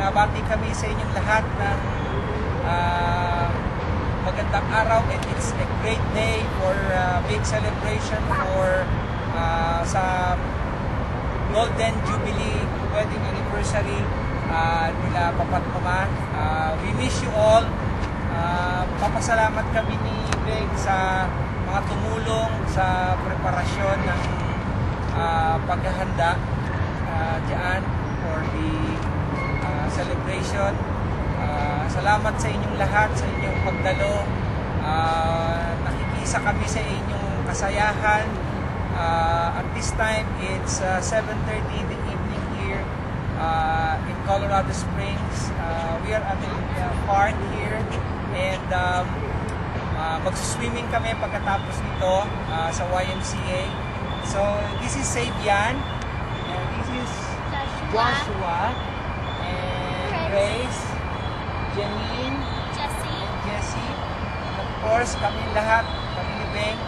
bumabati kami sa inyong lahat ng magandang araw, and it's a great day for big celebration for sa Golden Jubilee wedding anniversary nila Papa at Mama. We wish you all. Papasalamat kami ni Greg sa mga tumulong sa preparasyon ng paghahanda dyan for the celebration. Salamat sa inyong lahat, sa inyong pagdalo. Nakikisa kami sa inyong kasayahan. At this time, it's 7:30 in the evening here in Colorado Springs. We are at the park here, and magsuswimming kami pagkatapos nito sa YMCA. So, this is Sabian, and this is Joshua, and Grace, Janine, Jessie, and of course, kami lahat, kami ni Beng,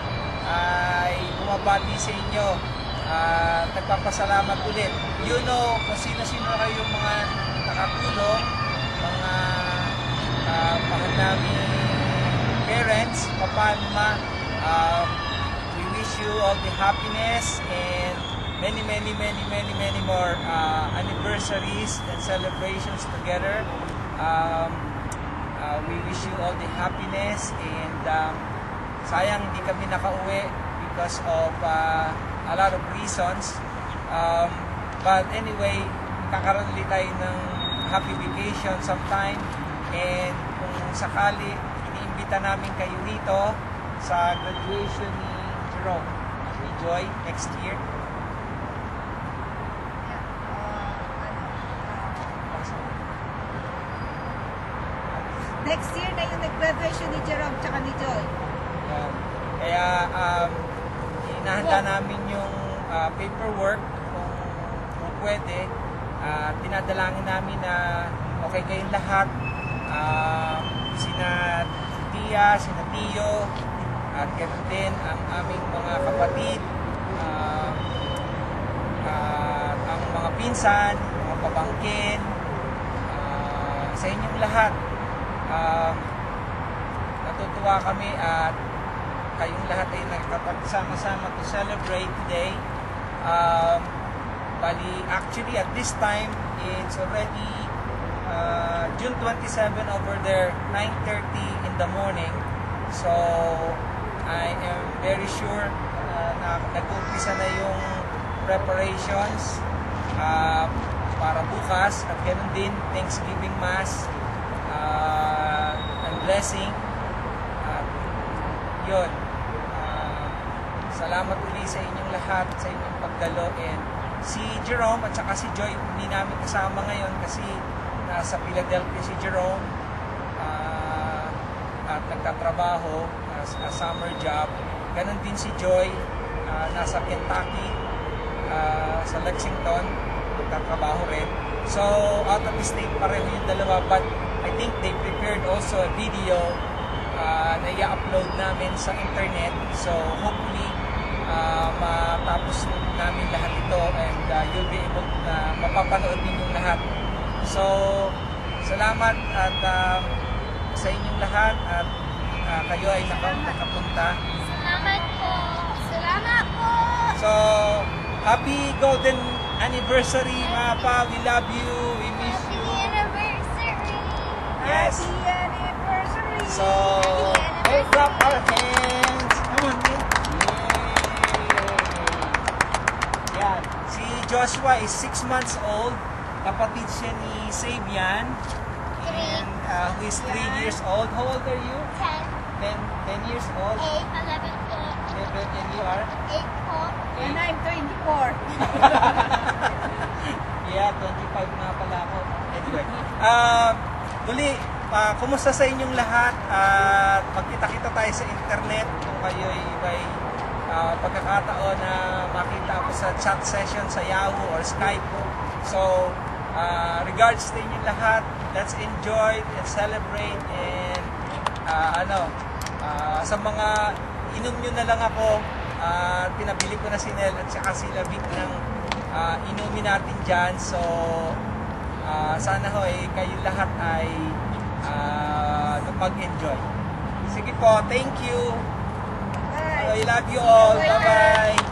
ay bumabati sa inyo. Nagpapasalamat ulit. You know kung sino-sino kayo mga nakatulong, mga mahal namin parents, Papa, Mama. We wish you all the happiness and many more anniversaries and celebrations together. We wish you all the happiness, and sayang hindi kami nakauwi because of a lot of reasons. But anyway, kakaroon ulit tayo ng happy vacation sometime, and kung sakali, iniimbita namin kayo dito sa graduation ni Jerome. Enjoy next year. Next year na yung nag-graduation ni Jerome tsaka ni Joy. Kaya inahanda namin yung paperwork kung pwede. Dinadalangin namin na okay kayong lahat. Sina Tia, sina Tio, at ganoon din ang aming mga kapatid, at ang mga pinsan, mga pabangkin, sa inyong lahat. Natutuwa kami at kayong lahat ay nagkapagsama-sama to celebrate today. Actually at this time, it's already June 27 over there, 9:30 in the morning. So, I am very sure na nag-umpisa na yung preparations para bukas, at ganoon din Thanksgiving Mass and blessing. Yun. Salamat ulit sa inyong lahat, sa inyong pagdalo. And si Jerome at saka si Joy hindi namin kasama ngayon kasi nasa Philadelphia si Jerome at nagtatrabaho sa summer job. Ganon din si Joy, nasa Kentucky, sa Lexington, nagtatrabaho rin. So, out of the state pareho yung dalawa, but I think they prepared also a video na i-upload namin sa internet. So, hopefully, matapos namin lahat ito, and you'll be able na mapapanood ninyong lahat. So, salamat at sa inyong lahat, at kayo ay nakapunta. Salamat po. Salamat po. So, happy golden anniversary, mga pa. We love you. We miss Happy you. anniversary. Yes. Happy anniversary! So, let's clap our hands. Come on, man. Yay. Yan. Si Joshua is 6 months old. Kapatid siya ni Sabian. And who is 3 years old. How old are you? 10 years old. 11 po. 11, and you are? 8 po. And I'm 24. Yeah, 25 na pala ako. Anyway. Muli, kumusta sa inyong lahat? Magkita-kita tayo sa internet kung kayo ay may pagkakataon na makita ako sa chat session sa Yahoo or Skype. So, regards sa inyong lahat. Let's enjoy and celebrate, and sa mga inom nyo na lang ako, pinabili ko na si Nel at saka si Lavic ng inumin natin dyan. So, sana ho kayo lahat ay mag-enjoy. Sige po, thank you. Bye. I love you all. Bye-bye.